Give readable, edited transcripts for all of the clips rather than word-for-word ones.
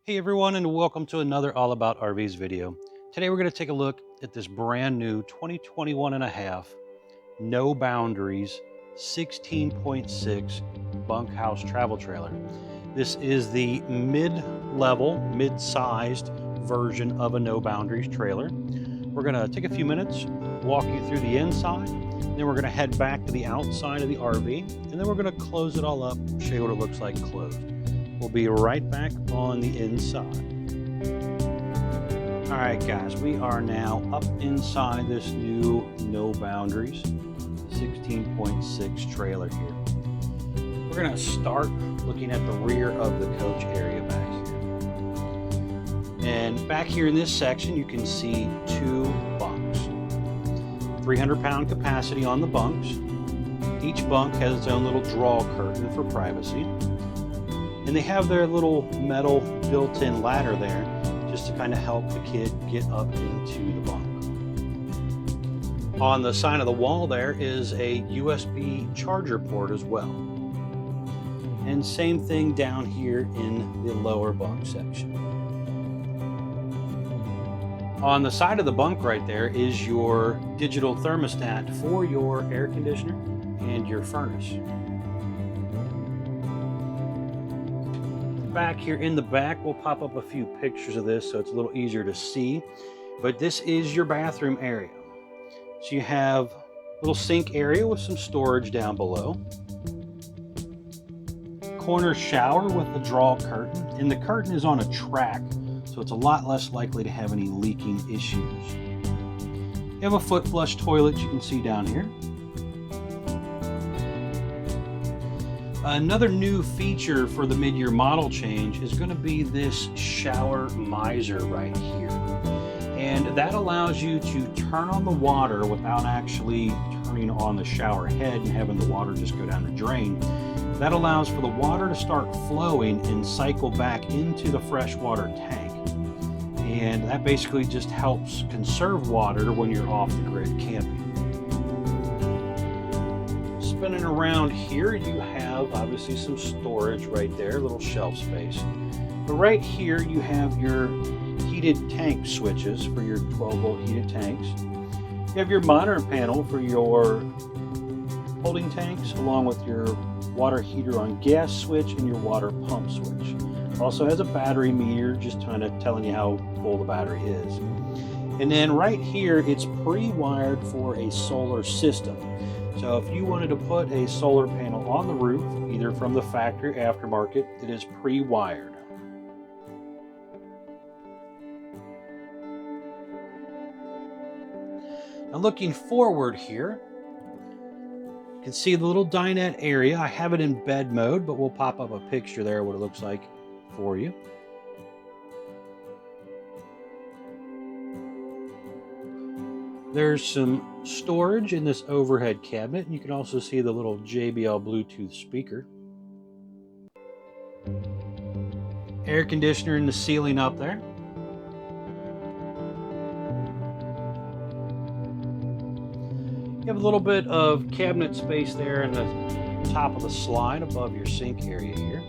Hey everyone, and welcome to another All About RVs video. Today we're going to take a look at this brand new 2021 and a half No Boundaries 16.6 Bunk House Travel Trailer. This is the mid-level, mid-sized version of a No Boundaries trailer. We're going to take a few minutes, walk you through the inside, then we're going to head back to the outside of the RV, and then we're going to close it all up, show you what it looks like closed. We'll be right back on the inside. All right, guys, we are now up inside this new No Boundaries 16.6 trailer here. We're gonna start looking at the rear of the coach area back here. And back here in this section, you can see two bunks. 300-pound capacity on the bunks. Each bunk has its own little draw curtain for privacy. And they have their little metal built-in ladder there just to kind of help the kid get up into the bunk. On the side of the wall there is a USB charger port as well. And same thing down here in the lower bunk section. On the side of the bunk right there is your digital thermostat for your air conditioner and your furnace. Back here in the back, we'll pop up a few pictures of this so it's a little easier to see, but this is your bathroom area. So you have a little sink area with some storage down below, corner shower with a draw curtain, and the curtain is on a track, so it's a lot less likely to have any leaking issues. You have a foot flush toilet you can see down here. Another new feature for the mid-year model change is going to be this shower miser right here. And that allows you to turn on the water without actually turning on the shower head and having the water just go down the drain. That allows for the water to start flowing and cycle back into the freshwater tank. And that basically just helps conserve water when you're off the grid camping. Spinning around here, you have obviously some storage right there, little shelf space. But right here you have your heated tank switches for your 12-volt heated tanks. You have your monitor panel for your holding tanks, along with your water heater on gas switch and your water pump switch. Also has a battery meter, just kind of telling you how full the battery is. And then right here, it's pre-wired for a solar system. So if you wanted to put a solar panel on the roof, either from the factory or aftermarket, it is pre-wired. Now looking forward here, you can see the little dinette area. I have it in bed mode, but we'll pop up a picture there of what it looks like for you. There's some storage in this overhead cabinet. You can also see the little JBL Bluetooth speaker. Air conditioner in the ceiling up there. You have a little bit of cabinet space there in the top of the slide above your sink area here.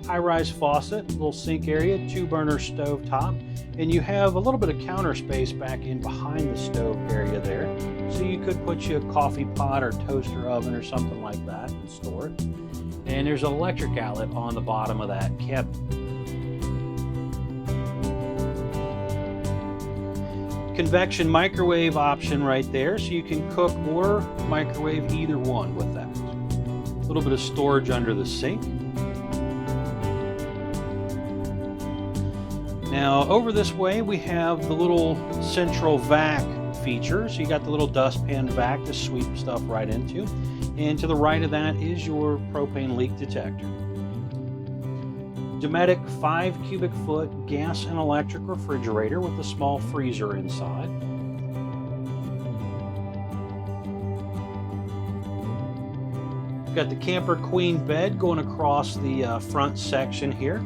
High-rise faucet, little sink area, 2-burner stove top, and you have a little bit of counter space back in behind the stove area there, so you could put you a coffee pot or toaster oven or something like that and store it. And there's an electric outlet on the bottom of that cabinet. Convection microwave option right there, so you can cook or microwave either one with that. A little bit of storage under the sink. Now over this way we have the little central vac feature. So you got the little dustpan vac to sweep stuff right into. And to the right of that is your propane leak detector. Dometic 5 cubic foot gas and electric refrigerator with a small freezer inside. Got the Camper Queen bed going across the front section here.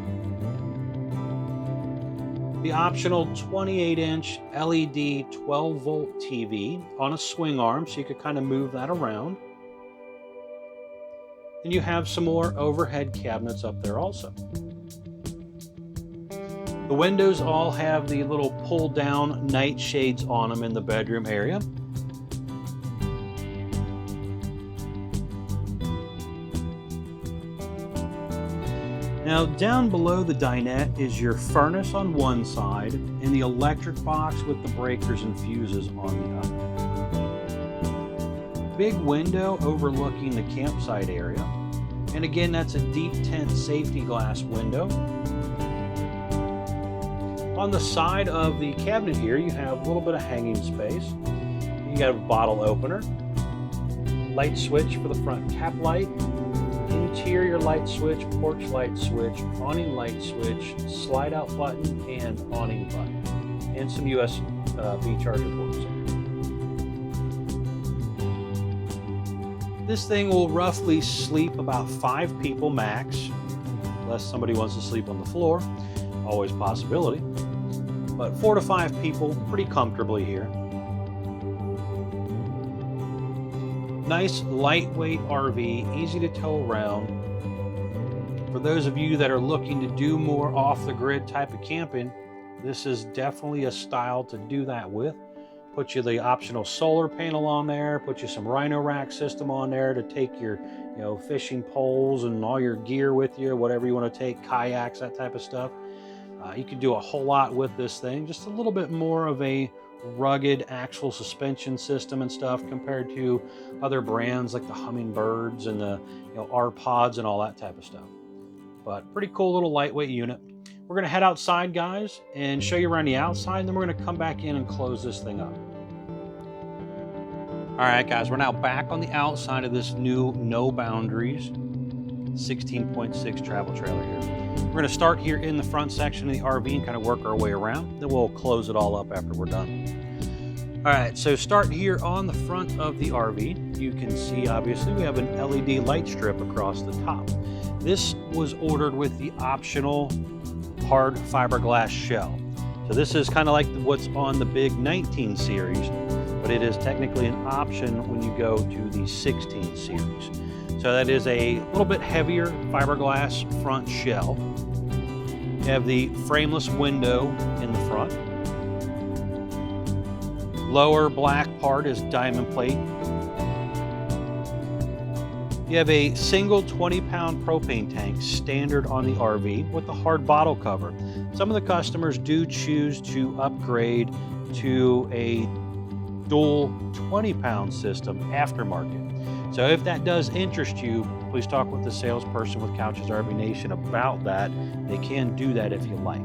The optional 28-inch LED 12-volt TV on a swing arm, so you could kind of move that around. And you have some more overhead cabinets up there also. The windows all have the little pull down night shades on them in the bedroom area. Now down below the dinette is your furnace on one side and the electric box with the breakers and fuses on the other. Big window overlooking the campsite area. And again, that's a deep tint safety glass window. On the side of the cabinet here, you have a little bit of hanging space. You got a bottle opener, light switch for the front cap light, interior light switch, porch light switch, awning light switch, slide out button, and awning button, and some USB charger ports there. This thing will roughly sleep about 5 people max, unless somebody wants to sleep on the floor, always a possibility, but 4 to 5 people pretty comfortably here. Nice lightweight RV, easy to tow around. For those of you that are looking to do more off-the-grid type of camping, this is definitely a style to do that with. Put you the optional solar panel on there, put you some Rhino rack system on there to take your fishing poles and all your gear with you, whatever you want to take, kayaks, that type of stuff. You can do a whole lot with this thing, just a little bit more of a rugged actual suspension system and stuff compared to other brands like the Hummingbirds and the R-Pods and all that type of stuff. But pretty cool little lightweight unit. We're going to head outside, guys, and show you around the outside, and then we're going to come back in and close this thing up. All right, guys, we're now back on the outside of this new No Boundaries 16.6 travel trailer here. We're going to start here in the front section of the RV and kind of work our way around. Then we'll close it all up after we're done. All right, so starting here on the front of the RV, you can see, obviously, we have an LED light strip across the top. This was ordered with the optional hard fiberglass shell. So this is kind of like what's on the big 19 series, but it is technically an option when you go to the 16 series. So that is a little bit heavier fiberglass front shell. You have the frameless window in the front. Lower black part is diamond plate. You have a single 20-pound propane tank standard on the RV with a hard bottle cover. Some of the customers do choose to upgrade to a dual 20-pound system aftermarket. So if that does interest you, please talk with the salesperson with Couches RV Nation about that. They can do that if you like.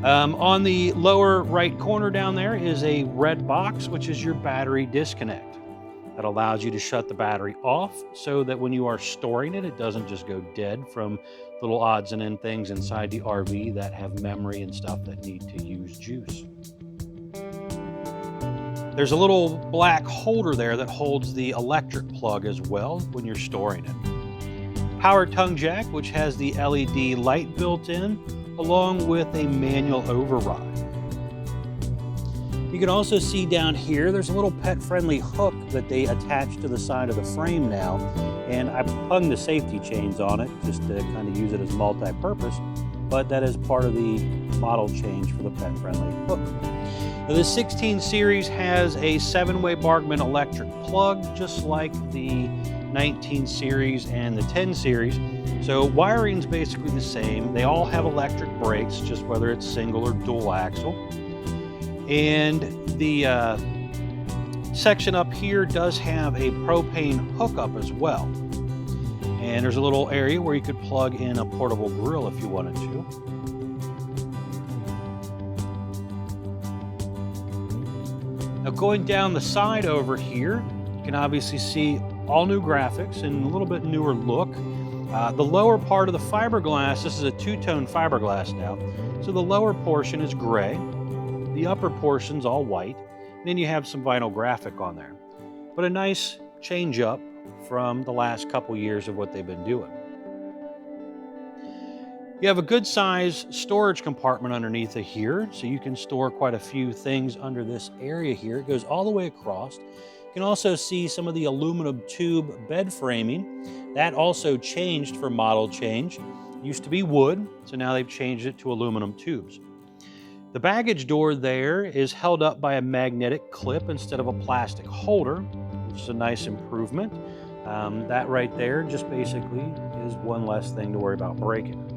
On the lower right corner down there is a red box, which is your battery disconnect. That allows you to shut the battery off so that when you are storing it, it doesn't just go dead from little odds and end things inside the RV that have memory and stuff that need to use juice. There's a little black holder there that holds the electric plug as well when you're storing it. Power tongue jack, which has the LED light built in, along with a manual override. You can also see down here, there's a little pet-friendly hook that they attach to the side of the frame now, and I hung the safety chains on it just to kind of use it as multi-purpose, but that is part of the model change for the pet-friendly hook. Now, the 16 series has a 7-way Bargman electric plug, just like the 19 series and the 10 series. So wiring's basically the same. They all have electric brakes, just whether it's single or dual axle. And the section up here does have a propane hookup as well. And there's a little area where you could plug in a portable grill if you wanted to. Now going down the side over here, you can obviously see all new graphics and a little bit newer look. The lower part of the fiberglass, this is a two-tone fiberglass now, so the lower portion is gray. The upper portion's all white, and then you have some vinyl graphic on there. But a nice change up from the last couple years of what they've been doing. You have a good size storage compartment underneath it here, so you can store quite a few things under this area here. It goes all the way across. You can also see some of the aluminum tube bed framing. That also changed for model change. used to be wood, so now they've changed it to aluminum tubes. The baggage door there is held up by a magnetic clip instead of a plastic holder, which is a nice improvement. That right there just basically is one less thing to worry about breaking.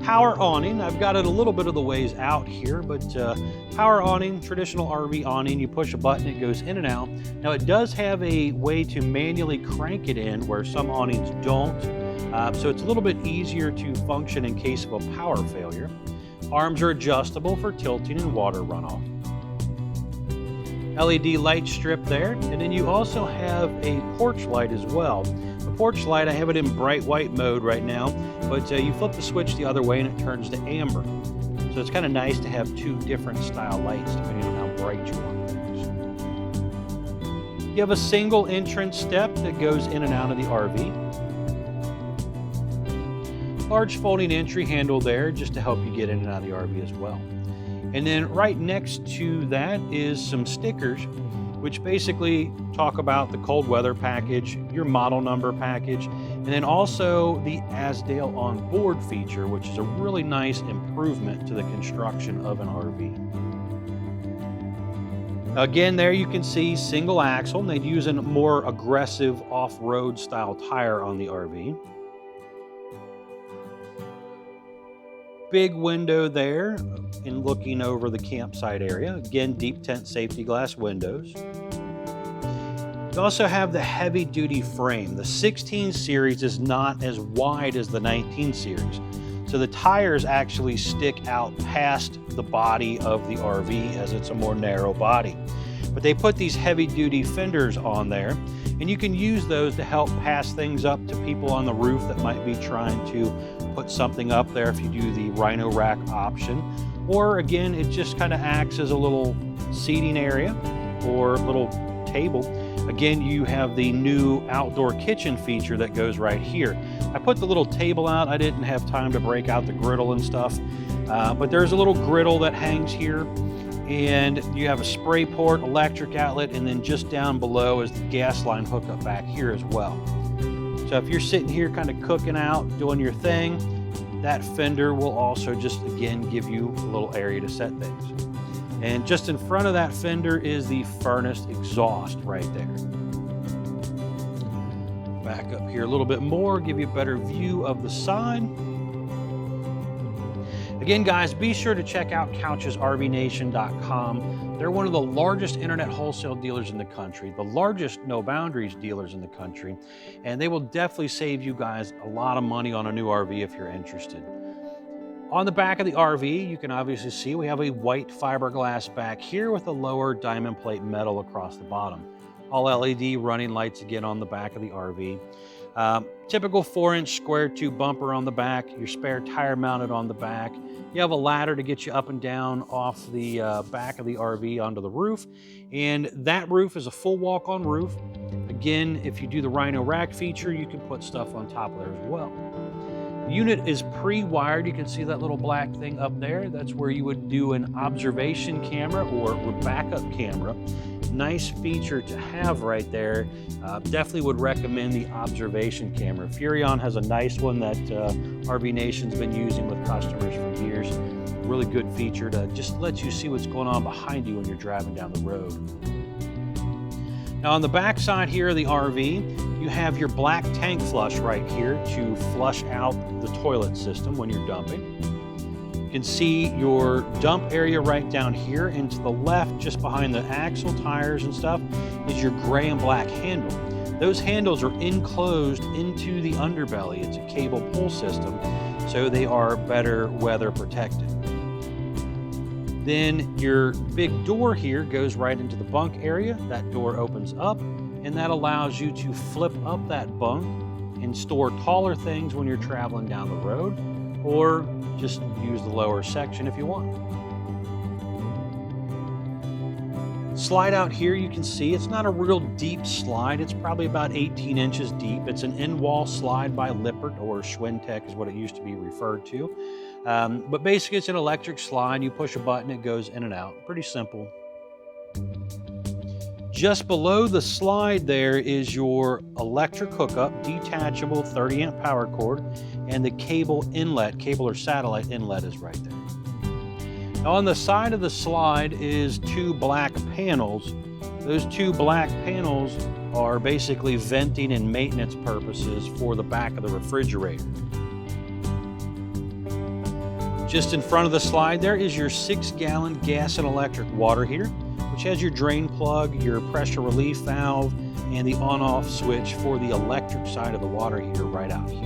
Power awning, I've got it a little bit of the ways out here, but power awning, traditional RV awning, you push a button, it goes in and out. Now it does have a way to manually crank it in where some awnings don't, so it's a little bit easier to function in case of a power failure. Arms are adjustable for tilting and water runoff. LED light strip there, and then you also have a porch light as well. The porch light, I have it in bright white mode right now, but you flip the switch the other way and it turns to amber. So it's kind of nice to have two different style lights depending on how bright you want things. You have a single entrance step that goes in and out of the RV. Large folding entry handle there just to help you get in and out of the RV as well. And then right next to that is some stickers, which basically talk about the cold weather package, your model number package, and then also the Asdale on board feature, which is a really nice improvement to the construction of an RV. Again, there you can see single axle, and they'd use a more aggressive off-road style tire on the RV. Big window there in looking over the campsite area. Again, deep tent safety glass windows. You also have the heavy duty frame. The 16 series is not as wide as the 19 series. So the tires actually stick out past the body of the RV as it's a more narrow body. But they put these heavy duty fenders on there, and you can use those to help pass things up to people on the roof that might be trying to put something up there if you do the rhino rack option. Or again, it just kind of acts as a little seating area or a little table. Again, you have the new outdoor kitchen feature that goes right here. I put the little table out. I didn't have time to break out the griddle and stuff, but there's a little griddle that hangs here, and you have a spray port, electric outlet, and then just down below is the gas line hookup back here as well. So if you're sitting here kind of cooking out, doing your thing, that fender will also just, again, give you a little area to set things. And just in front of that fender is the furnace exhaust right there. Back up here a little bit more, give you a better view of the side. Again, guys, be sure to check out couchesrvnation.com. They're one of the largest internet wholesale dealers in the country, the largest No Boundaries dealers in the country, and they will definitely save you guys a lot of money on a new RV if you're interested. On the back of the RV, you can obviously see we have a white fiberglass back here with a lower diamond plate metal across the bottom. All LED running lights again on the back of the RV. Typical 4-inch square tube bumper on the back, your spare tire mounted on the back. You have a ladder to get you up and down off the back of the RV onto the roof. And that roof is a full walk-on roof. Again, if you do the Rhino rack feature, you can put stuff on top of there as well. The unit is pre-wired. You can see that little black thing up there. That's where you would do an observation camera or a backup camera. Nice feature to have right there. Definitely would recommend the observation camera. Furrion has a nice one that RV Nation's been using with customers for years. Really good feature to just let you see what's going on behind you when you're driving down the road. Now on the back side here of the RV, you have your black tank flush right here to flush out the toilet system when you're dumping. You can see your dump area right down here, and to the left, just behind the axle, tires and stuff, is your gray and black handle. Those handles are enclosed into the underbelly. It's a cable pull system, so they are better weather protected. Then your big door here goes right into the bunk area. That door opens up, and that allows you to flip up that bunk and store taller things when you're traveling down the road, or just use the lower section if you want. Slide out here, you can see it's not a real deep slide. It's probably about 18 inches deep. It's an in-wall slide by Lippert, or Schwintek is what it used to be referred to. But basically it's an electric slide. You push a button, it goes in and out. Pretty simple. Just below the slide there is your electric hookup, detachable 30 amp power cord, and the cable inlet, cable or satellite inlet is right there. Now on the side of the slide is two black panels. Those two black panels are basically venting and maintenance purposes for the back of the refrigerator. Just in front of the slide there is your 6-gallon gas and electric water heater, which has your drain plug, your pressure relief valve, and the on-off switch for the electric side of the water heater right out here.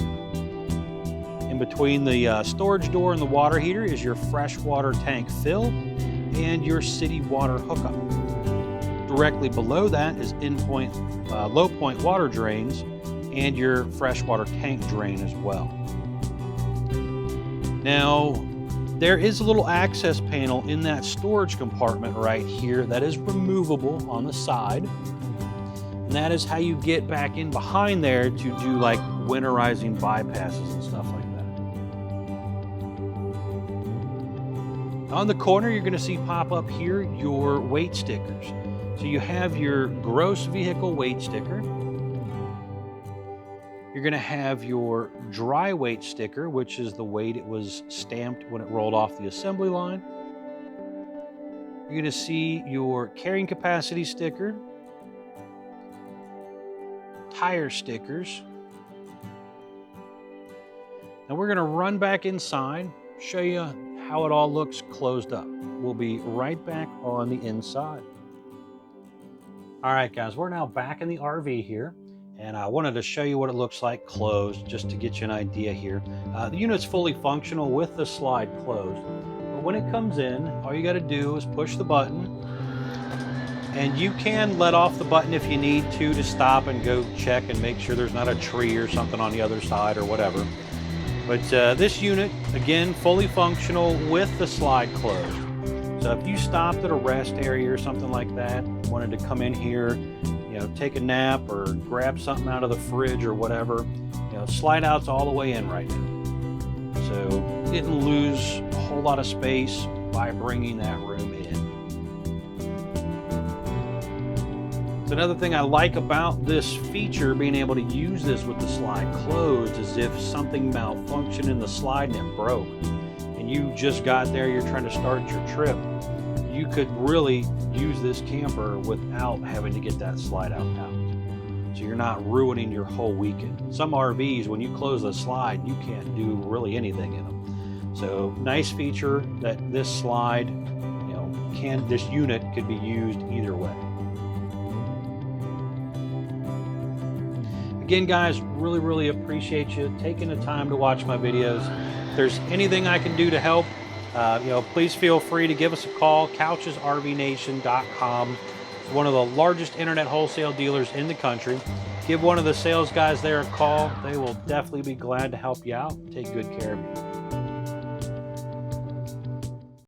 In between the storage door and the water heater is your freshwater tank fill and your city water hookup. Directly below that is low point water drains and your freshwater tank drain as well. Now, there is a little access panel in that storage compartment right here that is removable on the side. And that is how you get back in behind there to do like winterizing bypasses and stuff like that. On the corner, you're going to see pop up here your weight stickers. So you have your gross vehicle weight sticker. You're going to have your dry weight sticker, which is the weight it was stamped when it rolled off the assembly line. You're going to see your carrying capacity sticker, tire stickers. Now we're going to run back inside, show you how it all looks closed up. We'll be right back on the inside. All right, guys, we're now back in the RV here. And I wanted to show you what it looks like closed, just to get you an idea here. The unit's fully functional with the slide closed. But when it comes in, all you got to do is push the button. And you can let off the button if you need to stop and go check and make sure there's not a tree or something on the other side or whatever. But this unit, again, fully functional with the slide closed. So if you stopped at a rest area or something like that, wanted to come in here, take a nap or grab something out of the fridge or whatever, slide out's all the way in right now. So you didn't lose a whole lot of space by bringing that room in. So another thing I like about this feature, being able to use this with the slide closed, is if something malfunctioned in the slide and it broke, and you just got there, you're trying to start your trip, you could really use this camper without having to get that slide out. So you're not ruining your whole weekend. Some RVs, when you close the slide, you can't do really anything in them. So nice feature that this slide, this unit could be used either way. Again, guys, really appreciate you taking the time to watch my videos. If there's anything I can do to help, please feel free to give us a call. couchesrvnation.com. It's one of the largest internet wholesale dealers in the country. Give one of the sales guys there a call. They will definitely be glad to help you out. Take good care of you.